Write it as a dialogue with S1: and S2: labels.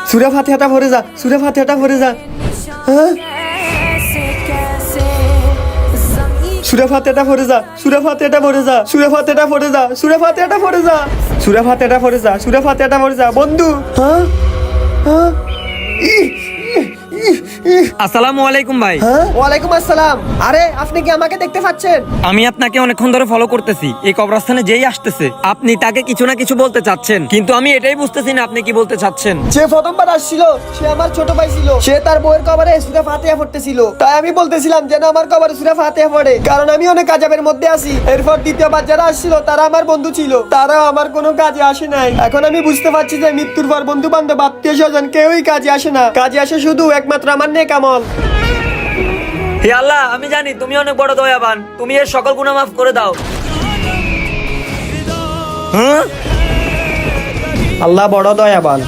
S1: সূরা ফাতিহাটা পড়ে যা, সূরা ফাতিহাটা পড়ে যা। হ্যাঁ, সূরা ফাতিহাটা পড়ে যা, সূরা ফাতিহাটা পড়ে যা, সূরা ফাতিহাটা পড়ে যা, সূরা ফাতিহাটা পড়ে যা, সূরা ফাতিহাটা পড়ে যা, সূরা ফাতিহাটা পড়ে যা বন্ধু। হ্যাঁ হ্যাঁ,
S2: আসসালামু আলাইকুম ভাই।
S1: হ্যাঁ, ওয়ালাইকুম আসসালাম। আরে আপনি কি আমাকে দেখতে পাচ্ছেন?
S2: আমি আপনাকে অনেকক্ষণ ধরে ফলো করতেছি। এই কবরস্থানে যেই আসতেছে আপনি তাকে কিছু না কিছু বলতে চাচ্ছেন, কিন্তু আমি এটাই বুঝতেছি না আপনি কি বলতে চাচ্ছেন।
S1: যে প্রথমবার আসছিল সে আমার ছোট ভাই ছিল, সে তার বউয়ের কবরে সূরা ফাতিহা পড়তেছিল, তাই আমি বলতেছিলাম যেন আমার কবরে সূরা ফাতিহা পড়ে, কারণ আমি অনেক আযাবের মধ্যে আছি। এরপর দ্বিতীয়বার যারা আসছিল তারা আমার বন্ধু ছিল, তারা আমার কোনো কাজে আসে নাই। এখন আমি বুঝতে পারছি যে মৃত্যুর পর বন্ধু বান্ধব আত্মীয় স্বজন কেউই কাজে আসে না, কাজে আসে শুধু একমাত্র আমার নেক আমল।
S2: হে আল্লাহ, আমি জানি তুমি অনেক বড় দয়াবান, তুমি এর সকল গুনাহ মাফ করে দাও।
S1: আল্লাহ বড় দয়াবান।